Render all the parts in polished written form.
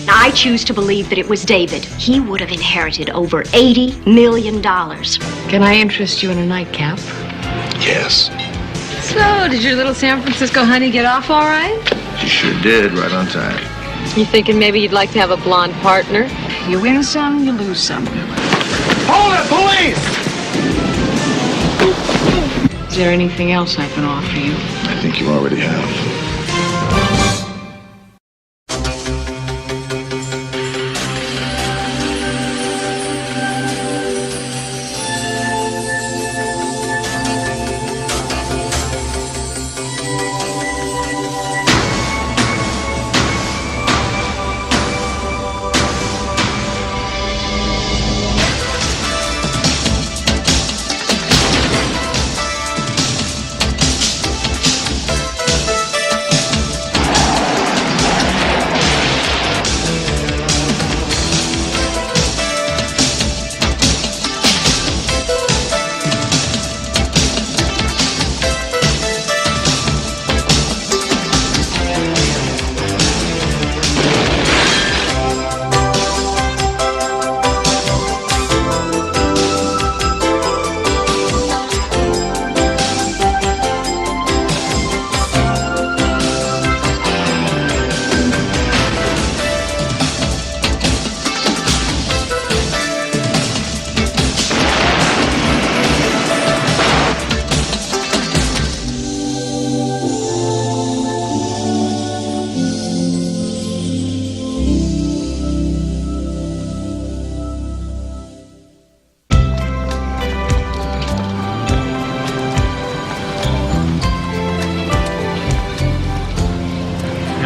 I choose to believe that it was David. He would have inherited over $80 million. Can I interest you in a nightcap? Yes. So, did your little San Francisco honey get off all right? She sure did, right on time. You thinking maybe you'd like to have a blonde partner? You win some, you lose some. Hold it, police! Is there anything else I can offer you? I think you already have.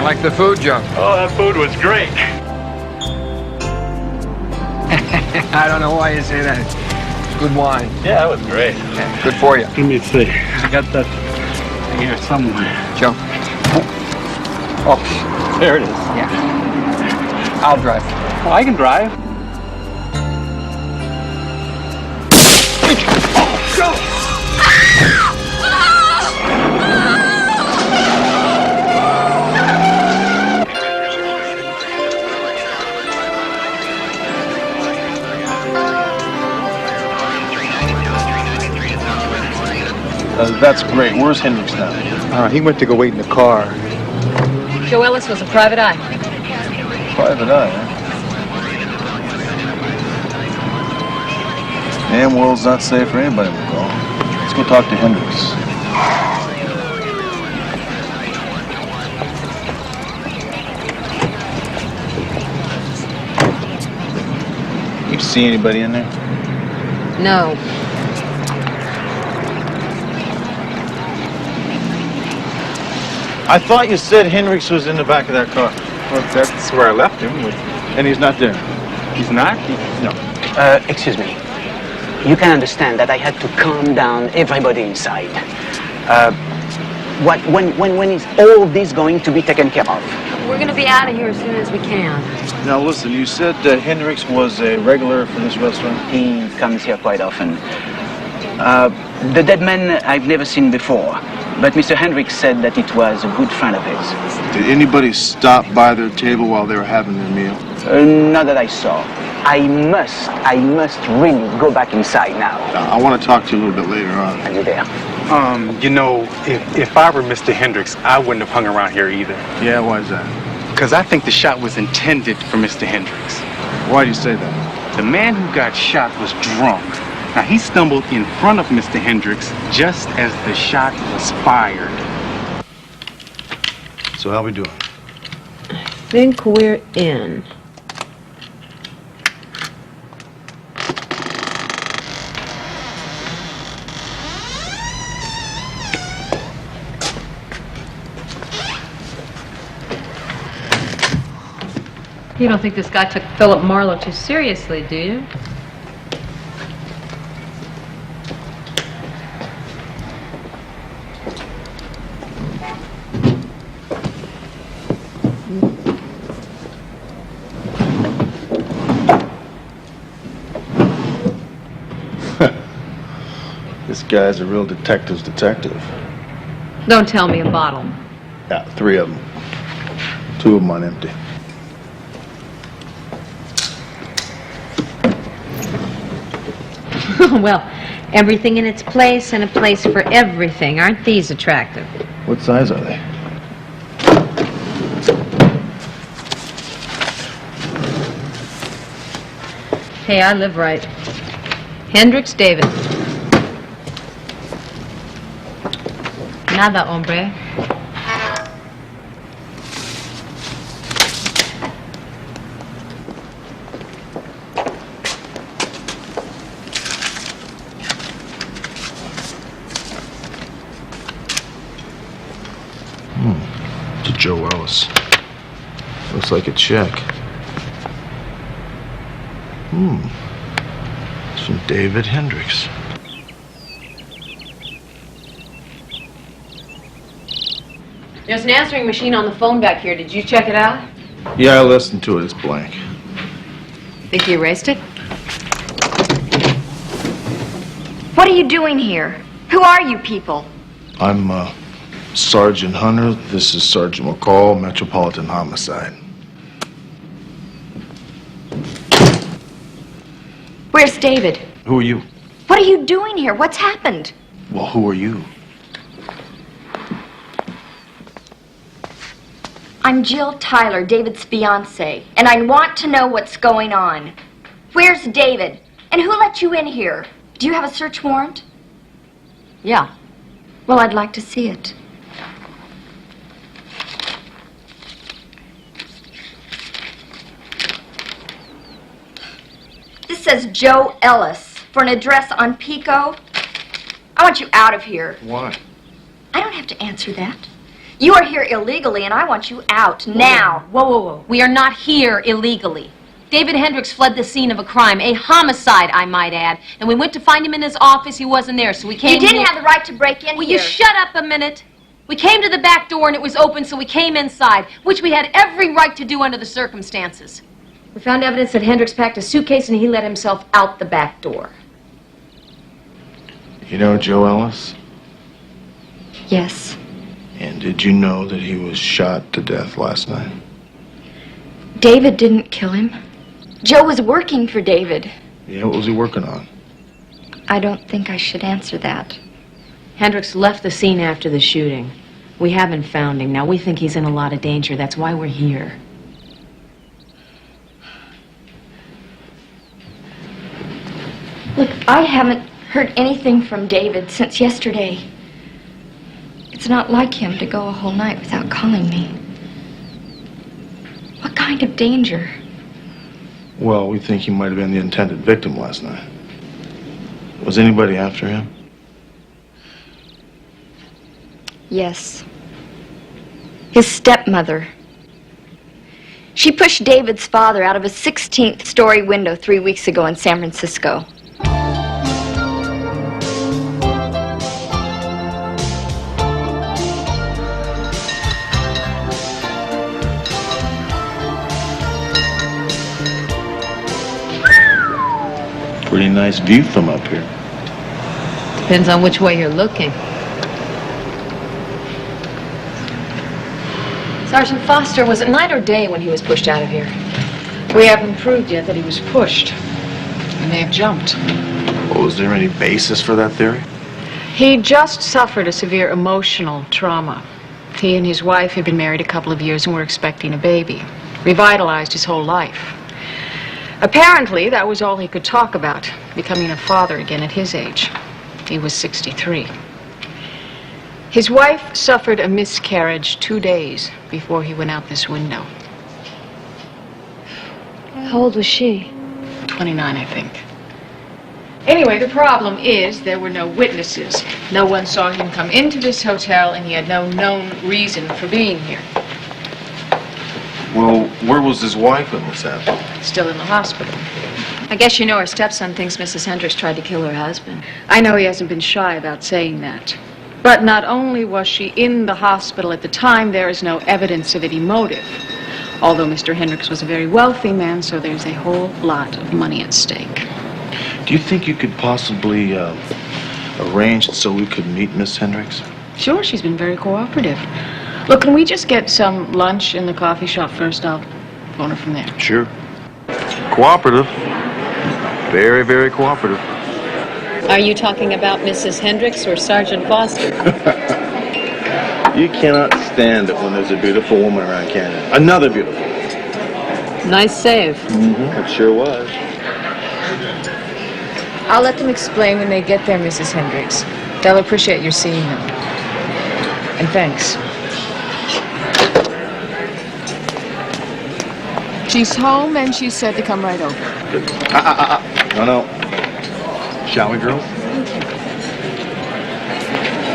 Like the food, Joe? Oh, that food was great. I don't know why you say that. It's good wine. Yeah, that was great. Yeah, good for you. Let me see. I got that here somewhere. Joe. Oh, There it is. yeah. I'll drive. Oh, I can drive. That's great. Where's Hendricks now? He went to go wait in the car. Joe Ellis was a private eye. Private eye, huh? Damn world's not safe for anybody, McCall. Let's go talk to Hendricks. You see anybody in there? No. I thought you said Hendricks was in the back of that car. Well, that's where I left him. And he's not there? He's not? No. Excuse me. You can understand that I had to calm down everybody inside. When is all this going to be taken care of? We're gonna be out of here as soon as we can. Now listen, you said Hendricks was a regular for this restaurant? He comes here quite often. The dead man I've never seen before, but Mr. Hendricks said that it was a good friend of his. Did anybody stop by their table while they were having their meal? Not that I saw. I must really go back inside now. I want to talk to you a little bit later on. Are you there? You know, if I were Mr. Hendricks, I wouldn't have hung around here either. Yeah, why is that? Because I think the shot was intended for Mr. Hendricks. Why do you say that? The man who got shot was drunk. Now, he stumbled in front of Mr. Hendricks just as the shot was fired. So how we doing? I think we're in. You don't think this guy took Philip Marlowe too seriously, do you? This guy's a real detective's detective. Don't tell me a bottle. Yeah, 3 of them. 2 of them on empty. Well, everything in its place and a place for everything. Aren't these attractive? What size are they? Hey, I live right. Hendricks, David. Nada, hombre. To Joe Ellis. Looks like a check. It's from David Hendricks. There's an answering machine on the phone back here. Did you check it out? Yeah, I listened to it. It's blank. Think you erased it? What are you doing here? Who are you people? I'm, Sergeant Hunter. This is Sergeant McCall, Metropolitan Homicide. Where's David? Who are you? What are you doing here? What's happened? Well, who are you? I'm Jill Tyler, David's fiancée, and I want to know what's going on. Where's David? And who let you in here? Do you have a search warrant? Yeah. Well, I'd like to see it. This says Joe Ellis for an address on Pico. I want you out of here. Why? I don't have to answer that. You are here illegally, and I want you out now. Whoa, whoa, whoa. We are not here illegally. David Hendricks fled the scene of a crime, a homicide, I might add. And we went to find him in his office. He wasn't there, so we came You didn't here. have the right to break in Will here. you shut up a minute? We came to the back door, and it was open, so we came inside, which we had every right to do under the circumstances. We found evidence that Hendricks packed a suitcase, and he let himself out the back door. You know Joe Ellis? Yes. And did you know that he was shot to death last night? David didn't kill him. Joe was working for David. Yeah, what was he working on? I don't think I should answer that. Hendricks left the scene after the shooting. We haven't found him. Now, we think he's in a lot of danger. That's why we're here. Look, I haven't heard anything from David since yesterday. It's not like him to go a whole night without calling me. What kind of danger? Well, we think he might have been the intended victim last night. Was anybody after him? Yes. His stepmother. She pushed David's father out of a 16th-story window 3 weeks ago in San Francisco. Pretty nice view from up here. Depends on which way you're looking. Sergeant Foster, was it night or day when he was pushed out of here? We haven't proved yet that he was pushed. He may have jumped. Well, was there any basis for that theory? He just suffered a severe emotional trauma. He and his wife had been married a couple of years and were expecting a baby. Revitalized his whole life. Apparently, that was all he could talk about, becoming a father again at his age. He was 63. His wife suffered a miscarriage 2 days before he went out this window. How old was she? 29, I think. Anyway, the problem is there were no witnesses. No one saw him come into this hotel, and he had no known reason for being here. Well, where was his wife when this happened? Still in the hospital. I guess you know her stepson thinks Mrs. Hendricks tried to kill her husband. I know he hasn't been shy about saying that. But not only was she in the hospital at the time, there is no evidence of any motive. Although Mr. Hendricks was a very wealthy man, so there's a whole lot of money at stake. Do you think you could possibly arrange it so we could meet Miss Hendricks? Sure, she's been very cooperative. Look, can we just get some lunch in the coffee shop first? I'll phone her from there. Sure. Cooperative. Very, very cooperative. Are you talking about Mrs. Hendricks or Sergeant Foster? You cannot stand it when there's a beautiful woman around, can you? Another beautiful woman. Nice save. It sure was. I'll let them explain when they get there, Mrs. Hendricks. They'll appreciate your seeing them. And thanks. She's home, and she said to come right over. Good. No. Shall we, girls?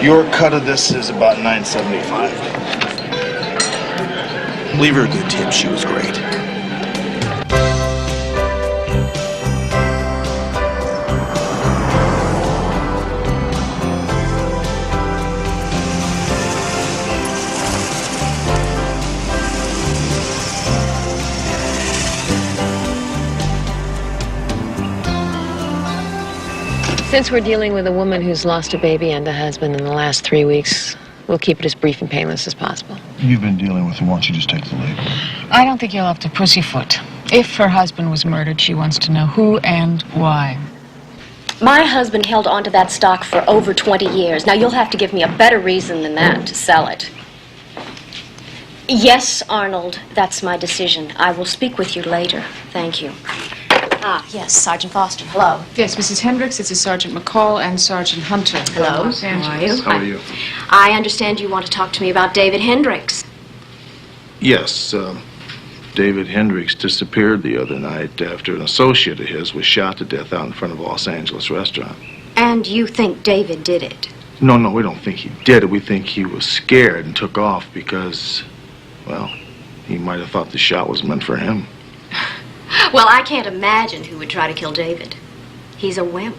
Your cut of this is about $9.75. Leave her a good tip. She was great. Since we're dealing with a woman who's lost a baby and a husband in the last 3 weeks, we'll keep it as brief and painless as possible. You've been dealing with her. Why don't you just take the lead? I don't think you'll have to pussyfoot. If her husband was murdered, she wants to know who and why. My husband held onto that stock for over 20 years. Now, you'll have to give me a better reason than that to sell it. Yes, Arnold, that's my decision. I will speak with you later. Thank you. Ah, yes, Sergeant Foster. Hello. Yes, Mrs. Hendricks, this is Sergeant McCall and Sergeant Hunter. Hello. Los Angeles. How are you? I understand you want to talk to me about David Hendricks. Yes, David Hendricks disappeared the other night after an associate of his was shot to death out in front of a Los Angeles restaurant. And you think David did it? No, we don't think he did it. We think he was scared and took off because, well, he might have thought the shot was meant for him. Well, I can't imagine who would try to kill David. He's a wimp.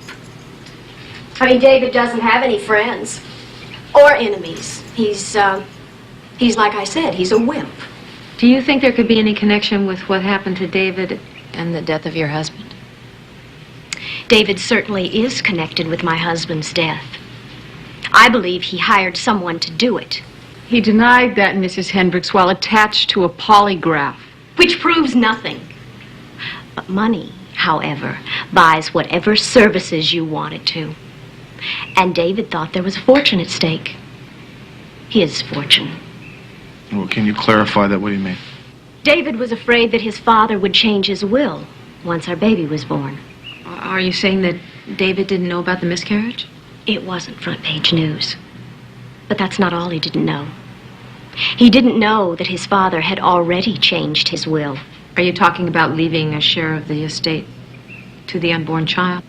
I mean, David doesn't have any friends or enemies. He's like I said, he's a wimp. Do you think there could be any connection with what happened to David and the death of your husband? David certainly is connected with my husband's death. I believe he hired someone to do it. He denied that, Mrs. Hendricks, while attached to a polygraph. Which proves nothing. But money, however, buys whatever services you want it to. And David thought there was a fortune at stake. His fortune. Well, can you clarify that? What do you mean? David was afraid that his father would change his will once our baby was born. Are you saying that David didn't know about the miscarriage? It wasn't front-page news. But that's not all he didn't know. He didn't know that his father had already changed his will. Are you talking about leaving a share of the estate to the unborn child?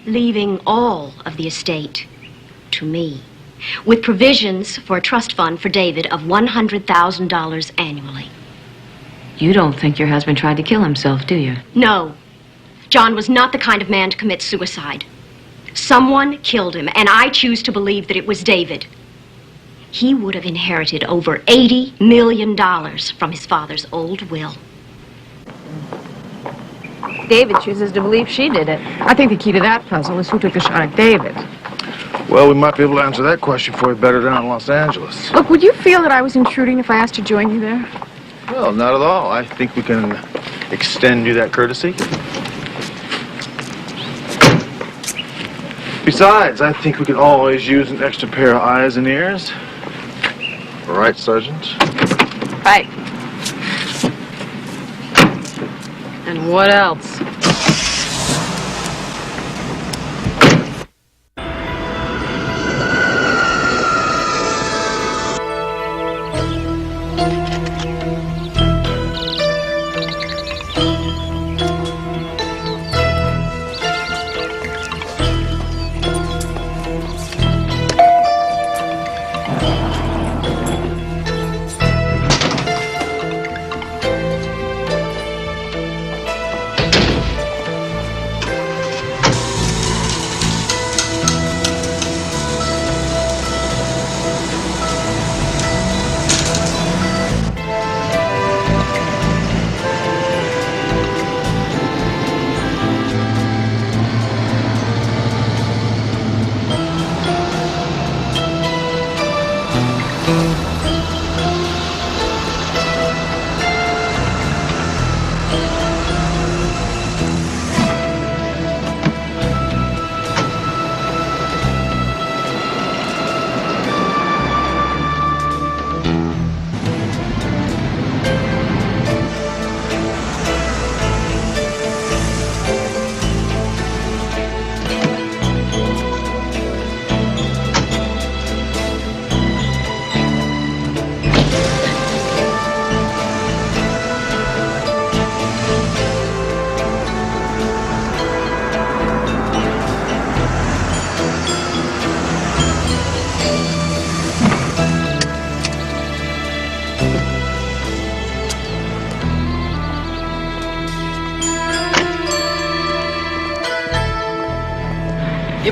Leaving all of the estate to me, with provisions for a trust fund for David of $100,000 annually. You don't think your husband tried to kill himself, do you? No. John was not the kind of man to commit suicide. Someone killed him, and I choose to believe that it was David. He would have inherited over $80 million from his father's old will. David chooses to believe she did it. I think the key to that puzzle is who took the shot at David. Well, we might be able to answer that question for you better down in Los Angeles. Look, would you feel that I was intruding if I asked to join you there? Well, not at all. I think we can extend you that courtesy. Besides, I think we can always use an extra pair of eyes and ears. Right, Sergeant? Right. And what else?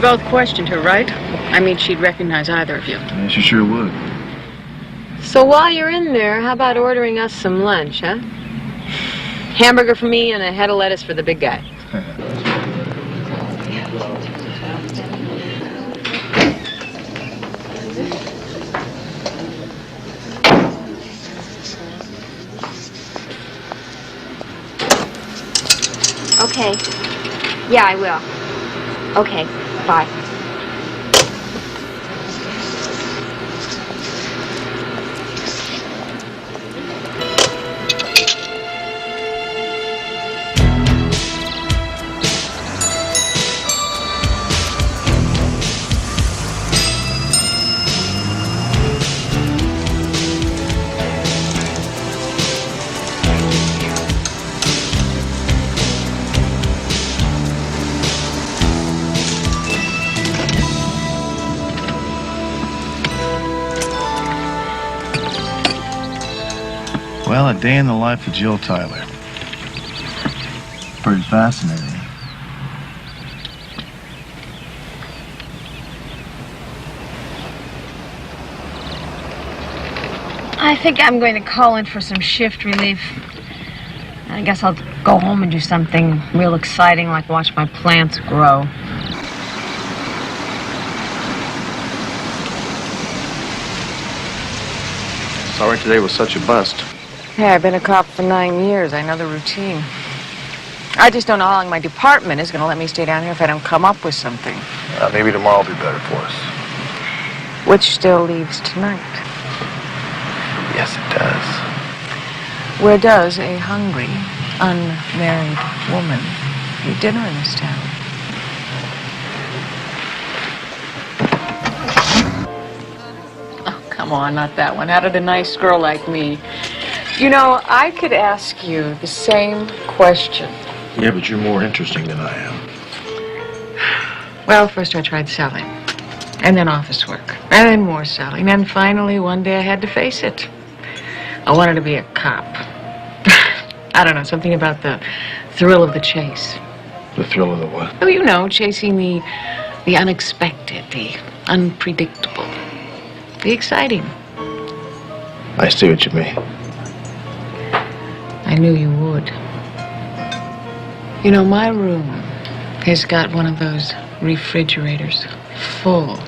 both questioned her, right? I mean, she'd recognize either of you. Yeah, she sure would. So while you're in there, how about ordering us some lunch, huh? Hamburger for me and a head of lettuce for the big guy. Okay. Yeah, I will. Okay, bye. Well, a day in the life of Jill Tyler. Pretty fascinating. I think I'm going to call in for some shift relief. I guess I'll go home and do something real exciting, like watch my plants grow. Sorry today was such a bust. Hey, I've been a cop for 9 years. I know the routine. I just don't know how long my department is going to let me stay down here if I don't come up with something. Maybe tomorrow will be better for us. Which still leaves tonight. Yes, it does. Where does a hungry, unmarried woman eat dinner in this town? Oh, come on, not that one. How did a nice girl like me? You know, I could ask you the same question. Yeah, but you're more interesting than I am. Well, first I tried selling, and then office work, and then more selling, and finally one day I had to face it. I wanted to be a cop. I don't know, something about the thrill of the chase. The thrill of the what? Oh, you know, chasing the unexpected, the unpredictable, the exciting. I see what you mean. I knew you would. You know, my room has got one of those refrigerators full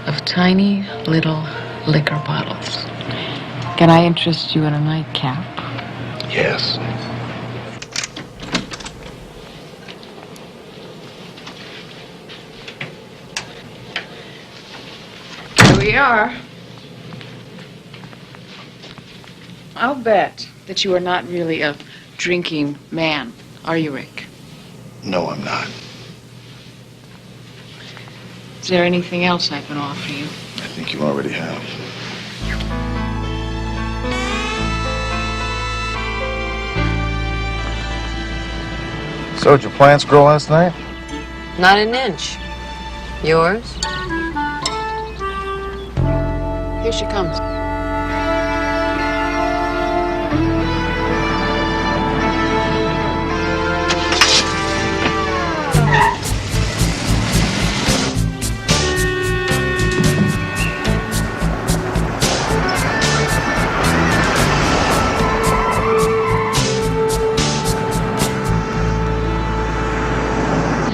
of tiny little liquor bottles. Can I interest you in a nightcap? Yes. Here we are. I'll bet that you are not really a drinking man, are you, Rick? No, I'm not. Is there anything else I can offer you? I think you already have. So, did your plants grow last night? Not an inch. Yours? Here she comes.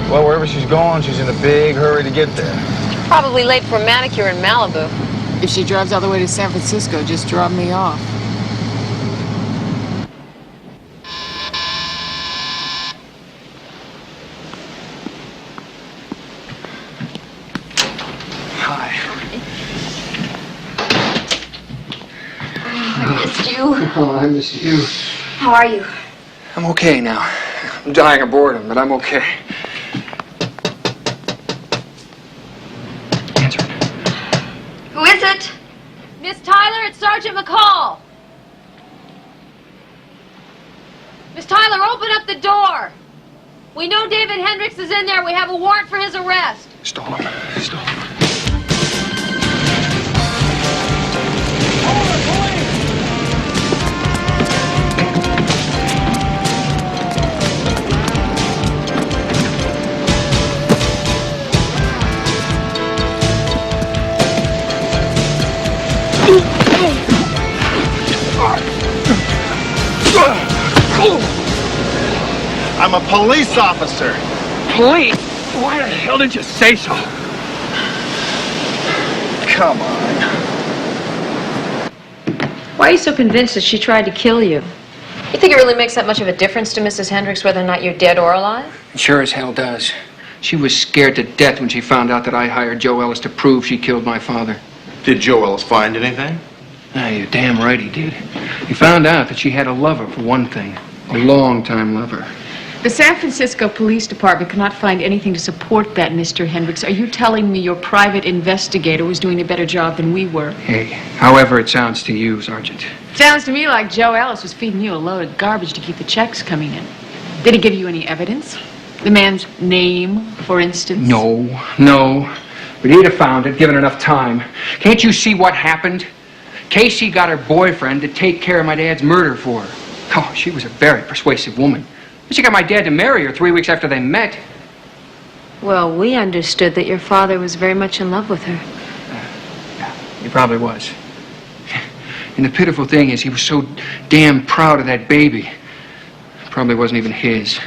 Well, wherever she's going, she's in a big hurry to get there. Probably late for a manicure in Malibu. If she drives all the way to San Francisco, just drop me off. Hi. I missed you. Oh, I miss you. How are you? I'm okay now. I'm dying of boredom, but I'm okay. Answer it. Who is it? Miss Tyler, it's Sergeant McCall. Miss Tyler, open up the door. We know David Hendricks is in there. We have a warrant for his arrest. Stall him. Stall him. I'm a police officer. Police? Why the hell did you say so? Come on. Why are you so convinced that she tried to kill you? You think it really makes that much of a difference to Mrs. Hendricks whether or not you're dead or alive? It sure as hell does. She was scared to death when she found out that I hired Joe Ellis to prove she killed my father. Did Joe Ellis find anything? Ah, you're damn right he did. He found out that she had a lover, for one thing. A long-time lover. The San Francisco Police Department cannot find anything to support that, Mr. Hendricks. Are you telling me your private investigator was doing a better job than we were? Hey, however it sounds to you, Sergeant. Sounds to me like Joe Ellis was feeding you a load of garbage to keep the checks coming in. Did he give you any evidence? The man's name, for instance? No. But he'd have found it, given enough time. Can't you see what happened? Casey got her boyfriend to take care of my dad's murder for her. Oh, she was a very persuasive woman. She got my dad to marry her 3 weeks after they met. Well, we understood that your father was very much in love with her. Yeah, he probably was. And the pitiful thing is he was so damn proud of that baby. Probably wasn't even his.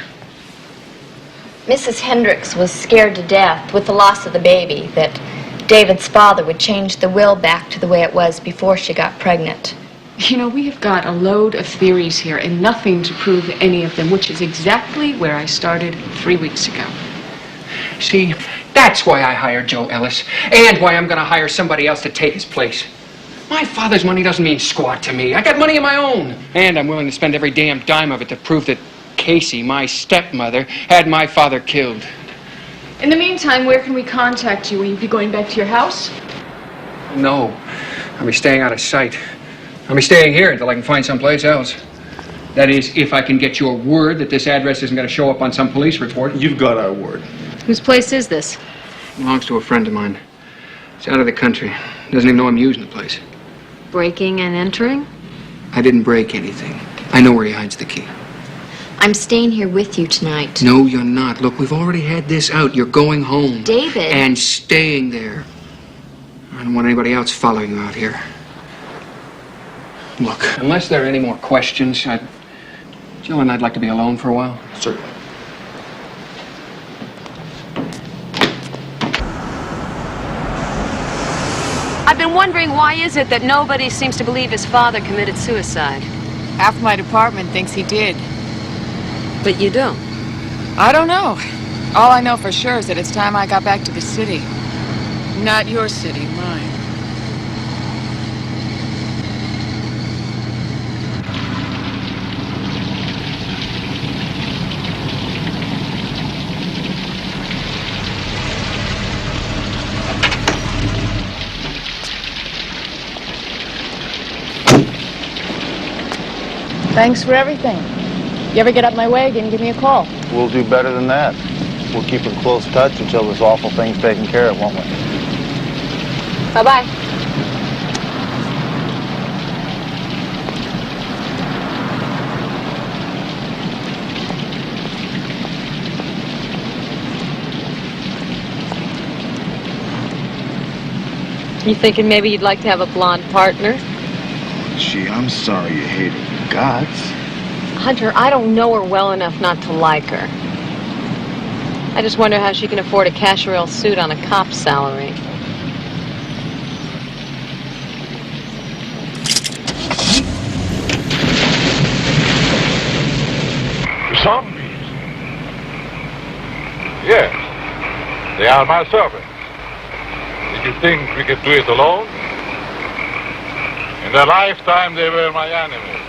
Mrs. Hendricks was scared to death with the loss of the baby that David's father would change the will back to the way it was before she got pregnant. You know, we have got a load of theories here and nothing to prove any of them, which is exactly where I started 3 weeks ago. See, that's why I hired Joe Ellis, and why I'm going to hire somebody else to take his place. My father's money doesn't mean squat to me. I got money of my own, and I'm willing to spend every damn dime of it to prove that Casey, my stepmother, had my father killed. In the meantime, where can we contact you? Will you be going back to your house? No, I'll be staying out of sight. I'll be staying here until I can find someplace else. That is, if I can get your word that this address isn't going to show up on some police report. You've got our word. Whose place is this? It belongs to a friend of mine. He's out of the country. Doesn't even know I'm using the place. Breaking and entering? I didn't break anything. I know where he hides the key. I'm staying here with you tonight. No, you're not. Look, we've already had this out. You're going home. David. And staying there. I don't want anybody else following you out here. Look, unless there are any more questions, Jill and I'd like to be alone for a while. Certainly. I've been wondering, why is it that nobody seems to believe his father committed suicide? Half my department thinks he did. But you don't. I don't know. All I know for sure is that it's time I got back to the city. Not your city, mine. Thanks for everything. You ever get up my way again, give me a call. We'll do better than that. We'll keep in close touch until this awful thing's taken care of, won't we? Bye-bye. You thinking maybe you'd like to have a blonde partner? Gee, I'm sorry you hate her guts. Hunter, I don't know her well enough not to like her. I just wonder how she can afford a casual suit on a cop's salary. Zombies? Yes. They are my servants. Did you think we could do it alone? In their lifetime, they were my enemies.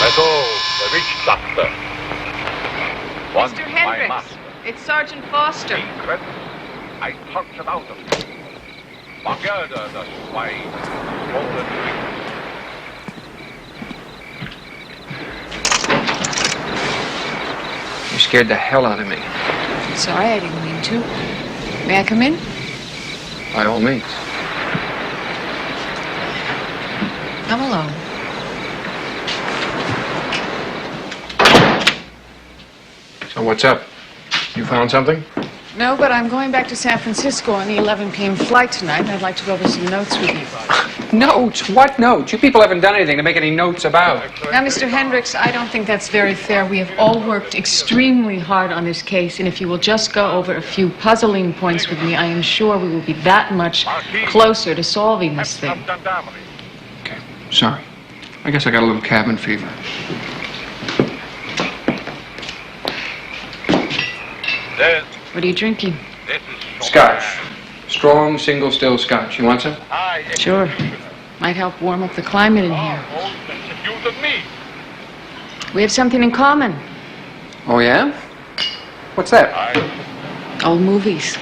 Like the witch doctor. Mr. Hendricks, it's Sergeant Foster. Secret I tortured out of you. Murdered the swine. Stolen drink. You scared the hell out of me. Sorry, I didn't mean to. May I come in? By all means. I'm alone. So what's up? You found something? No, but I'm going back to San Francisco on the 11 p.m. flight tonight, and I'd like to go over some notes with you. Notes? What notes? You people haven't done anything to make any notes about. Now, Mr. Hendricks, I don't think that's very fair. We have all worked extremely hard on this case, and if you will just go over a few puzzling points with me, I am sure we will be that much closer to solving this thing. Okay, sorry. I guess I got a little cabin fever. What are you drinking? Scotch. Strong, single still scotch. You want some? Sure. Might help warm up the climate in here. We have something in common. Oh, yeah? What's that? Old movies.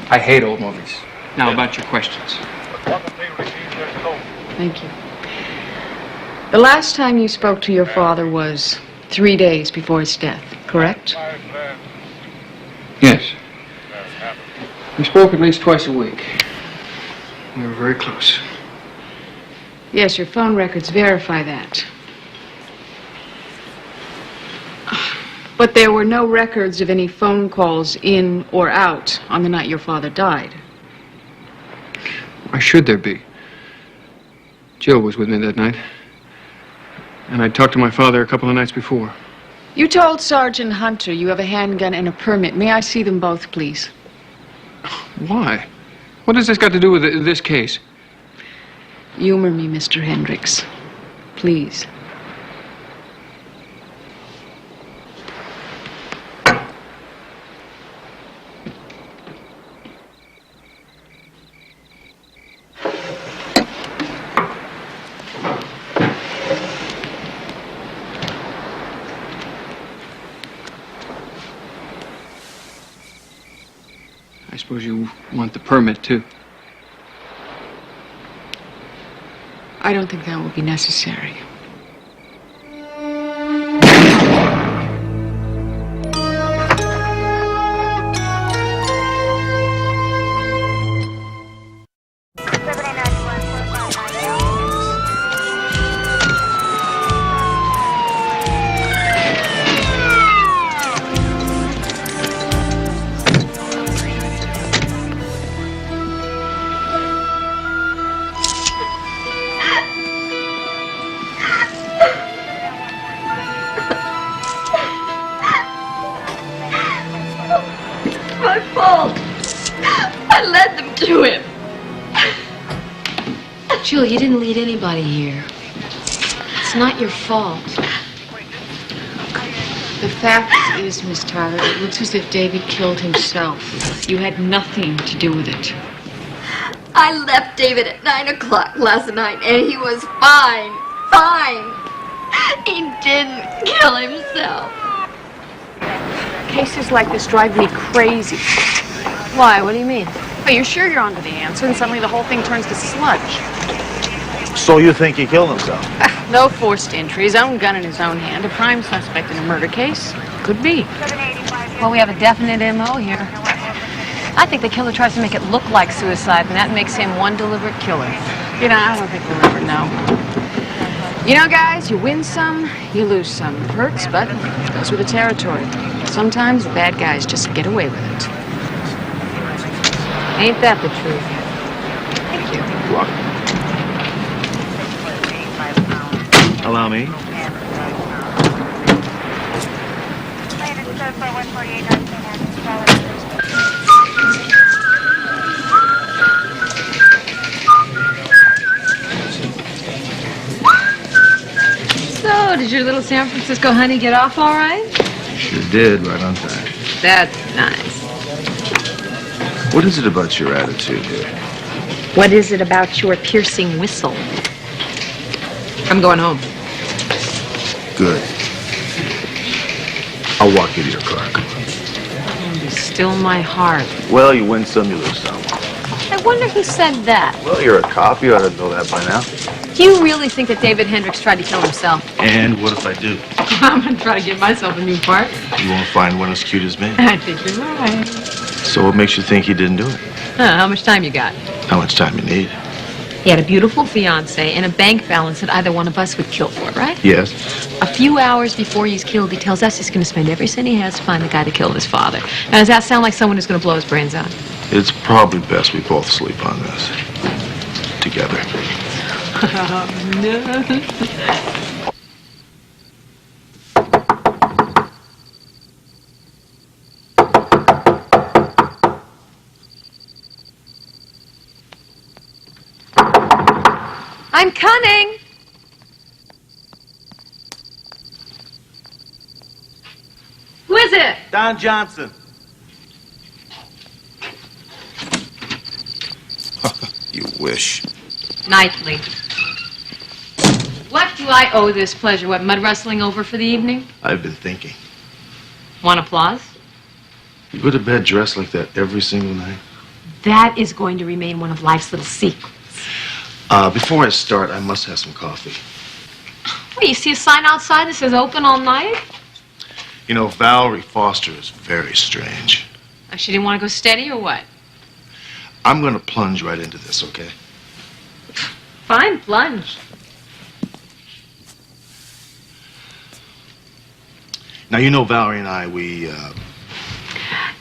I hate old movies. Now, about your questions. Thank you. The last time you spoke to your father was 3 days before his death, correct? Yes. We spoke at least twice a week. We were very close. Yes, your phone records verify that. But there were no records of any phone calls in or out on the night your father died. Why should there be? Jill was with me that night. And I talked to my father a couple of nights before. You told Sergeant Hunter you have a handgun and a permit. May I see them both, please? Why? What has this got to do with this case? Humor me, Mr. Hendricks. Please. I suppose you want the permit, too. I don't think that will be necessary. My fault. I led them to him. Jill, you didn't lead anybody here. It's not your fault. The fact is, Miss Tyler, it looks as if David killed himself. You had nothing to do with it. I left David at 9 o'clock last night, and he was fine. Fine. He didn't kill himself. Cases like this drive me crazy. Why? What do you mean? Well, you're sure you're onto the answer, and suddenly the whole thing turns to sludge. So you think he killed himself? No forced entry, his own gun in his own hand, a prime suspect in a murder case. Could be. Well, we have a definite M.O. here. I think the killer tries to make it look like suicide, and that makes him one deliberate killer. You know, I don't think we'll ever know. You know, guys, you win some, you lose some. It hurts, but it goes with the territory. Sometimes the bad guys just get away with it. Ain't that the truth? Thank you. Welcome. Allow me. So, did your little San Francisco honey get off all right? Sure did, right on time. That's nice. What is it about your attitude here? What is it about your piercing whistle? I'm going home. Good. I'll walk you to your car. Come on. You still my heart. Well, you win some, you lose some. I wonder who said that. Well, you're a cop. You ought to know that by now. Do you really think that David Hendricks tried to kill himself? And what if I do? I'm going to try to give myself a new part. You won't find one as cute as me. I think you're right. So what makes you think he didn't do it? How much time you got? How much time you need? He had a beautiful fiancée and a bank balance that either one of us would kill for, right? Yes. A few hours before he's killed, he tells us he's going to spend every cent he has to find the guy that killed his father. Now, does that sound like someone who's going to blow his brains out? It's probably best we both sleep on this. Together. I'm coming. Who is it? Don Johnson. You wish. Nightly. What do I owe this pleasure? What, mud wrestling over for the evening? I've been thinking. Want applause? You go to bed dressed like that every single night? That is going to remain one of life's little secrets. Before I start, I must have some coffee. Wait, you see a sign outside that says open all night? You know, Valerie Foster is very strange. She didn't want to go steady or what? I'm going to plunge right into this, okay? Fine, plunge. Now, you know Valerie and I, we,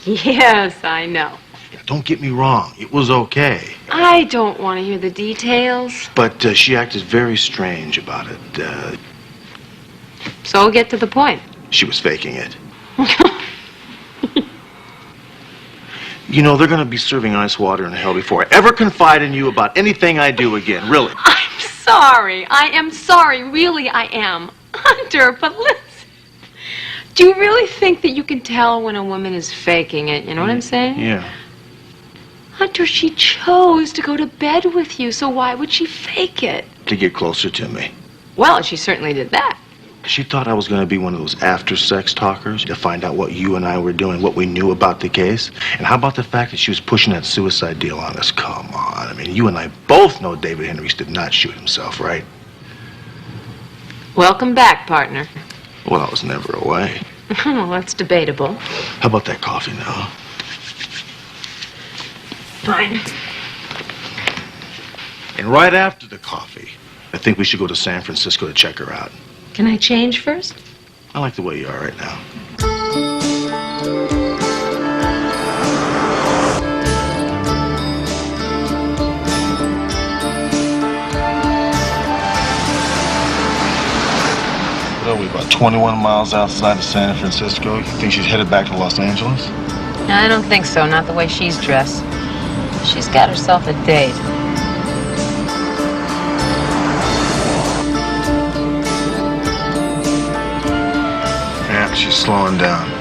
Yes, I know. don't get me wrong, it was okay. I don't want to hear the details. But she acted very strange about it. So get to the point. She was faking it. You know, they're going to be serving ice water in hell before I ever confide in you about anything I do again, really. I'm sorry. I am sorry. Really, I am. Hunter, but listen. Do you really think that you can tell when a woman is faking it? You know what I'm saying? Yeah. Hunter, she chose to go to bed with you, so why would she fake it? To get closer to me. Well, she certainly did that. She thought I was going to be one of those after-sex talkers to find out what you and I were doing, what we knew about the case. And how about the fact that she was pushing that suicide deal on us? Come on. I mean, you and I both know David Hendricks did not shoot himself, right? Welcome back, partner. Well, I was never away. Well, that's debatable. How about that coffee now? Fine. And right after the coffee, I think we should go to San Francisco to check her out. Can I change first? I like the way you are right now. What are we, about 21 miles outside of San Francisco? You think she's headed back to Los Angeles? No, I don't think so. Not the way she's dressed. She's got herself a date. Yeah, she's slowing down.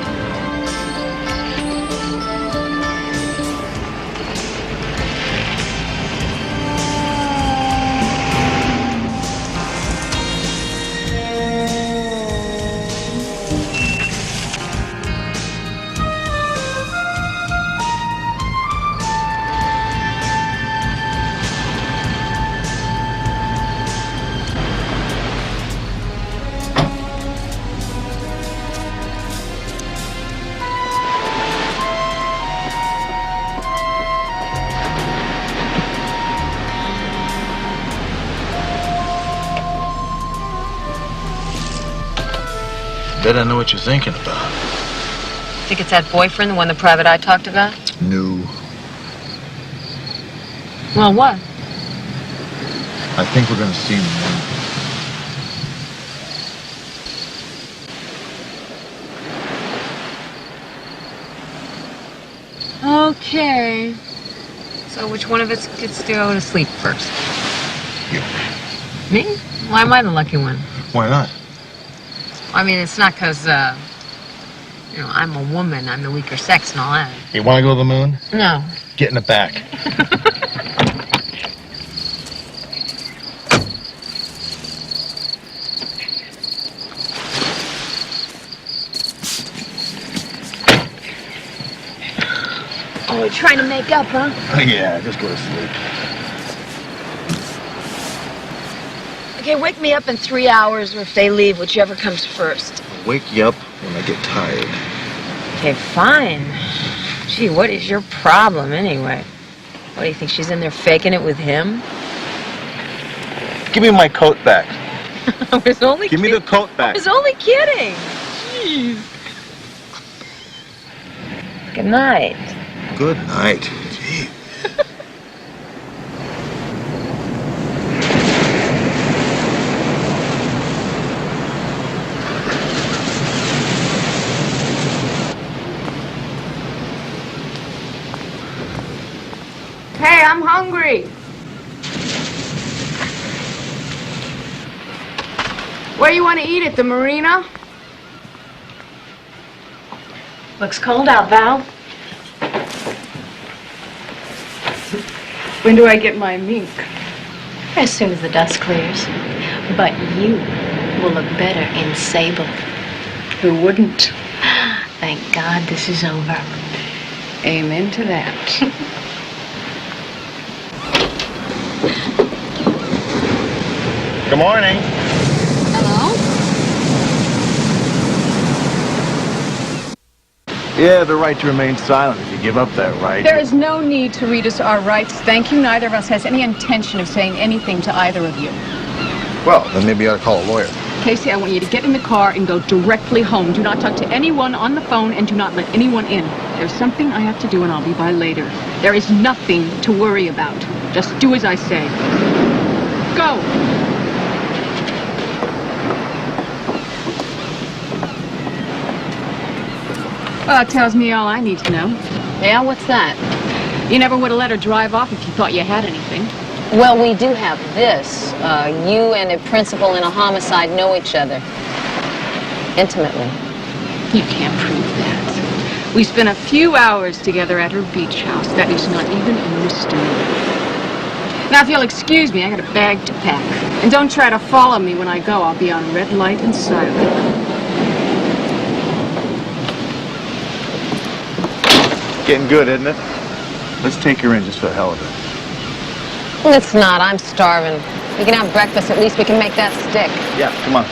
Bet I know what you're thinking about. Think it's that boyfriend, the one the private eye talked about? No. Well, what? I think we're gonna see him now. Okay. So which one of us gets to go to sleep first? You. Me? Why am I the lucky one? Why not? I mean, it's not because, you know, I'm a woman. I'm the weaker sex and all that. You want to go to the moon? No. Get in the back. Oh, we're trying to make up, huh? Yeah, just go to sleep. Okay, wake me up in 3 hours, or if they leave, whichever comes first. I'll wake you up when I get tired. Okay, fine. Gee, what is your problem anyway? What, do you think she's in there faking it with him? Give me my coat back. I was only Give me the coat I back. was only kidding. Jeez. Good night. Good night. Where you want to eat at the marina? Looks cold out, Val. When do I get my mink? As soon as the dust clears. But you will look better in sable. Who wouldn't? Thank God this is over. Amen to that. Good morning. Hello? Yeah, the right to remain silent if you give up that right. There is no need to read us our rights. Thank you. Neither of us has any intention of saying anything to either of you. Well, then maybe you ought to call a lawyer. Casey, I want you to get in the car and go directly home. Do not talk to anyone on the phone and do not let anyone in. There's something I have to do and I'll be by later. There is nothing to worry about. Just do as I say. Go! Well, that tells me all I need to know. Yeah, what's that? You never would have let her drive off if you thought you had anything. Well, we do have this. You and a principal in a homicide know each other. Intimately. You can't prove that. We spent a few hours together at her beach house. That is not even a misdemeanor. Now, if you'll excuse me, I got a bag to pack. And don't try to follow me when I go. I'll be on red light and silent. Getting good, isn't it? Let's take her in just for the hell of it. It's not. I'm starving. We can have breakfast. At least we can make that stick. Yeah, come on.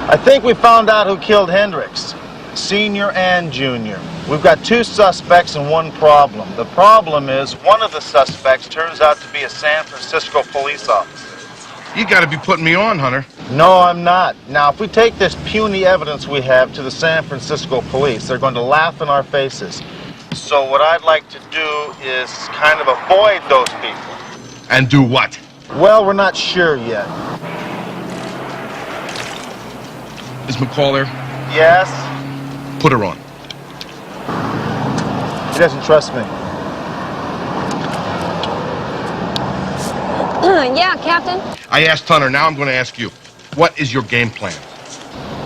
I think we found out who killed Hendricks. Senior and junior. We've got 2 suspects and 1 problem. The problem is one of the suspects turns out to be a San Francisco police officer. You gotta be putting me on, Hunter. No, I'm not. Now, if we take this puny evidence we have to the San Francisco police, they're going to laugh in our faces. So what I'd like to do is kind of avoid those people. And do what? Well, we're not sure yet. Is McCall there? Yes? Put her on. He doesn't trust me. Yeah, Captain? I asked Hunter, now I'm gonna ask you. What is your game plan?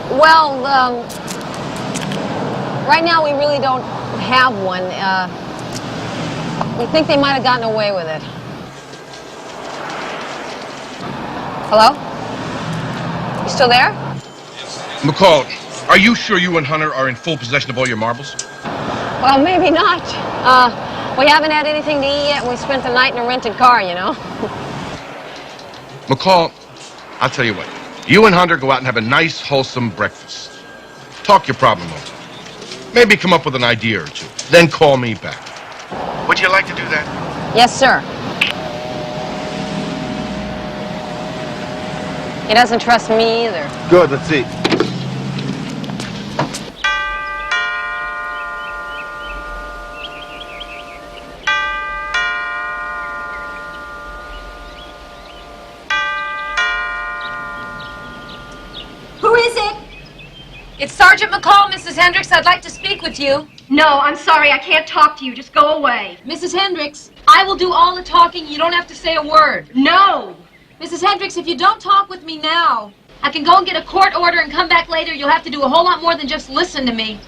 Well, right now we really don't have one. We think they might have gotten away with it. Hello? You still there? McCall, are you sure you and Hunter are in full possession of all your marbles? Well, maybe not. We haven't had anything to eat yet, and we spent the night in a rented car, you know? McCall, I'll tell you what. You and Hunter go out and have a nice, wholesome breakfast. Talk your problem over. Maybe come up with an idea or 2. Then call me back. Would you like to do that? Yes, sir. He doesn't trust me either. Good, let's see. Who is it? It's Sergeant McCall, Mrs. Hendricks. I'd like to speak with you. No, I'm sorry. I can't talk to you. Just go away. Mrs. Hendricks, I will do all the talking. You don't have to say a word. No! Mrs. Hendricks, if you don't talk with me now, I can go and get a court order and come back later. You'll have to do a whole lot more than just listen to me.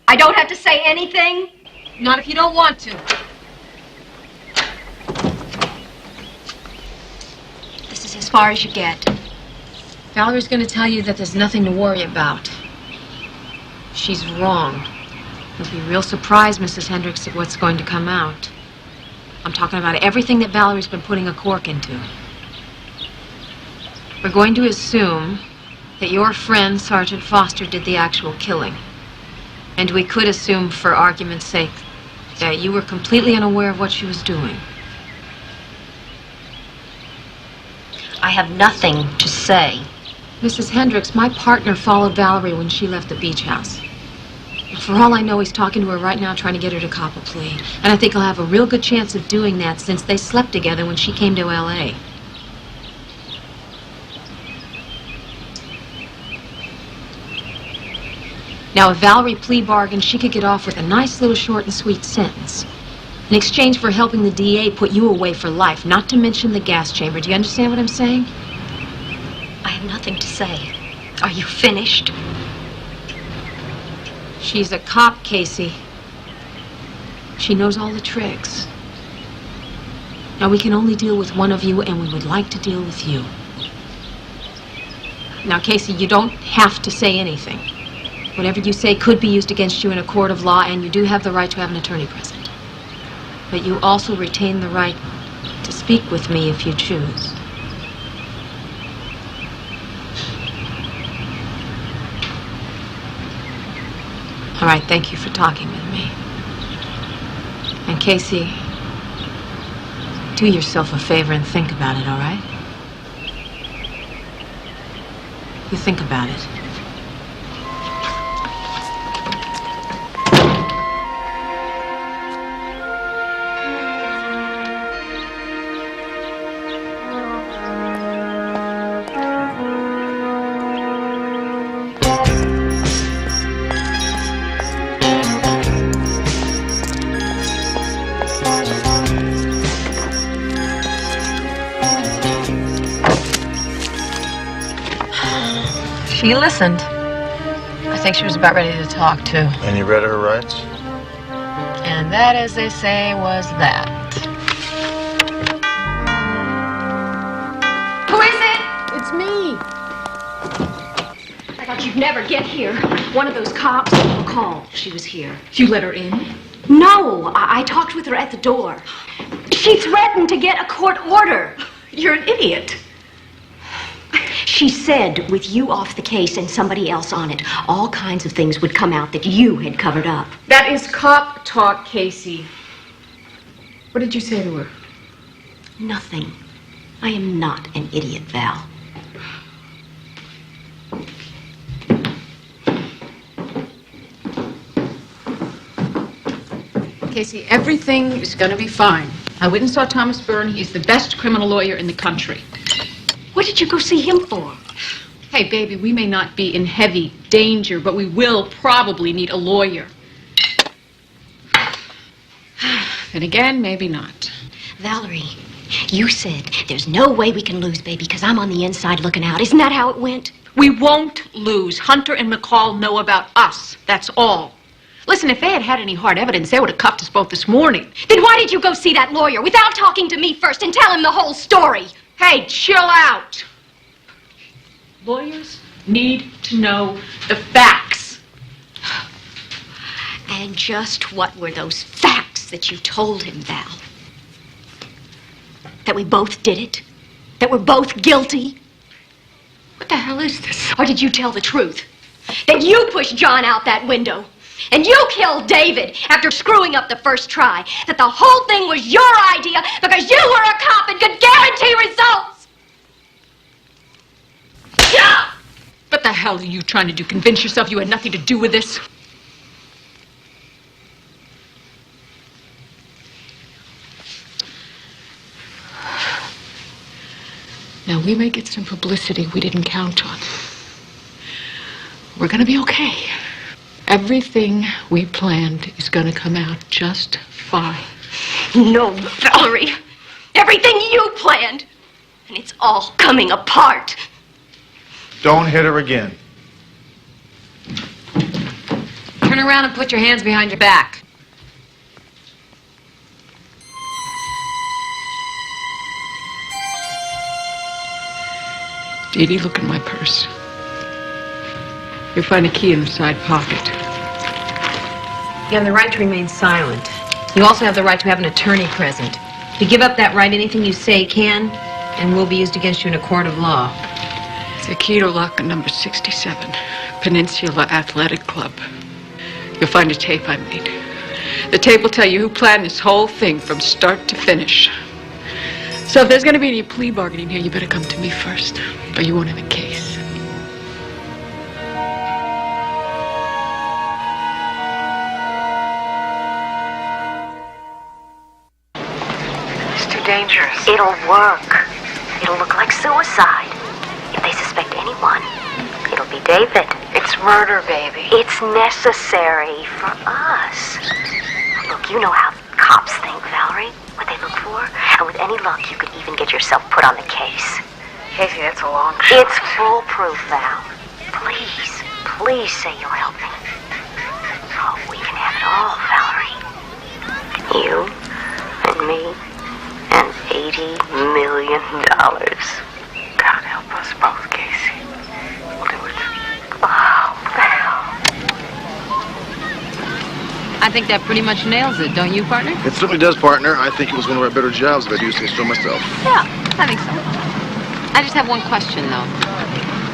I don't have to say anything? Not if you don't want to. This is as far as you get. Valerie's going to tell you that there's nothing to worry about. She's wrong. You'll be real surprised, Mrs. Hendricks, at what's going to come out. I'm talking about everything that Valerie's been putting a cork into. We're going to assume that your friend, Sergeant Foster, did the actual killing. And we could assume, for argument's sake, that you were completely unaware of what she was doing. I have nothing to say. Mrs. Hendricks, my partner followed Valerie when she left the beach house. For all I know, he's talking to her right now, trying to get her to cop a plea. And I think he'll have a real good chance of doing that since they slept together when she came to L.A. Now, if Valerie plea bargained, she could get off with a nice little short and sweet sentence. In exchange for helping the DA put you away for life, not to mention the gas chamber. Do you understand what I'm saying? I have nothing to say. Are you finished? She's a cop, Casey. She knows all the tricks. Now, we can only deal with one of you, and we would like to deal with you. Now, Casey, you don't have to say anything. Whatever you say could be used against you in a court of law, and you do have the right to have an attorney present. But you also retain the right to speak with me if you choose. All right, thank you for talking with me. And Casey, do yourself a favor and think about it, all right? You think about it. She listened. I think she was about ready to talk, too. And you read her rights? And that, as they say, was that. Who is it? It's me. I thought you'd never get here. One of those cops called. She was here. You let her in? No, I talked with her at the door. She threatened to get a court order. You're an idiot. She said with you off the case and somebody else on it, all kinds of things would come out that you had covered up. That is cop talk, Casey. What did you say to her? Nothing. I am not an idiot, Val. Casey, everything is going to be fine. I went and saw Thomas Byrne. He's the best criminal lawyer in the country. What did you go see him for? Hey, baby, we may not be in heavy danger, but we will probably need a lawyer. Then again, maybe not. Valerie, you said there's no way we can lose, baby, because I'm on the inside looking out. Isn't that how it went? We won't lose. Hunter and McCall know about us. That's all. Listen, if they had had any hard evidence, they would have cuffed us both this morning. Then why did you go see that lawyer without talking to me first and tell him the whole story? Hey, chill out. Lawyers need to know the facts. And just what were those facts that you told him, Val? That we both did it? That we're both guilty? What the hell is this? Or did you tell the truth? That you pushed John out that window? And you killed David after screwing up the first try? That the whole thing was your idea because you were a cop and could guarantee results? Yeah! What the hell are you trying to do? Convince yourself you had nothing to do with this? Now, we may get some publicity we didn't count on. We're gonna be okay. Everything we planned is gonna come out just fine. No, Valerie. Everything you planned. And it's all coming apart. Don't hit her again. Turn around and put your hands behind your back. Dee Dee, look in my purse. You'll find a key in the side pocket. You have the right to remain silent. You also have the right to have an attorney present. If you give up that right, anything you say can and will be used against you in a court of law. It's the key to locker number 67, Peninsula Athletic Club. You'll find a tape I made. The tape will tell you who planned this whole thing from start to finish. So if there's going to be any plea bargaining here, you better come to me first, or you won't have a case. It's too dangerous. It'll work. It'll look like suicide. If they suspect anyone, it'll be David. It's murder, baby. It's necessary for us. Look, you know how cops think. for, and with any luck, you could even get yourself put on the case. Casey, that's a long shot. It's foolproof, Val. Please, please say you'll help me. Oh, we can have it all, Valerie. You and me and $80 million. God help us both, Casey. We'll do it. Oh, Val. I think that pretty much nails it, don't you, partner? It certainly does, partner. I think it was one of our better jobs if I do say so myself. Yeah, I think so. I just have one question, though.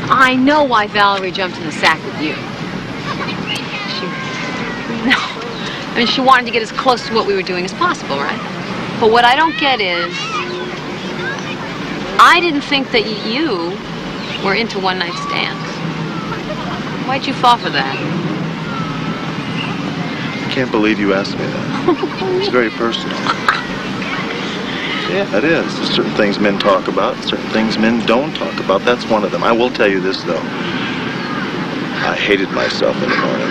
I know why Valerie jumped in the sack with you. I mean, she wanted to get as close to what we were doing as possible, right? But what I don't get is, I didn't think that you were into one-night stands. Why'd you fall for that? I can't believe you asked me that. It's very personal. Yeah, it is. There's certain things men talk about, certain things men don't talk about. That's one of them. I will tell you this, though. I hated myself in the morning.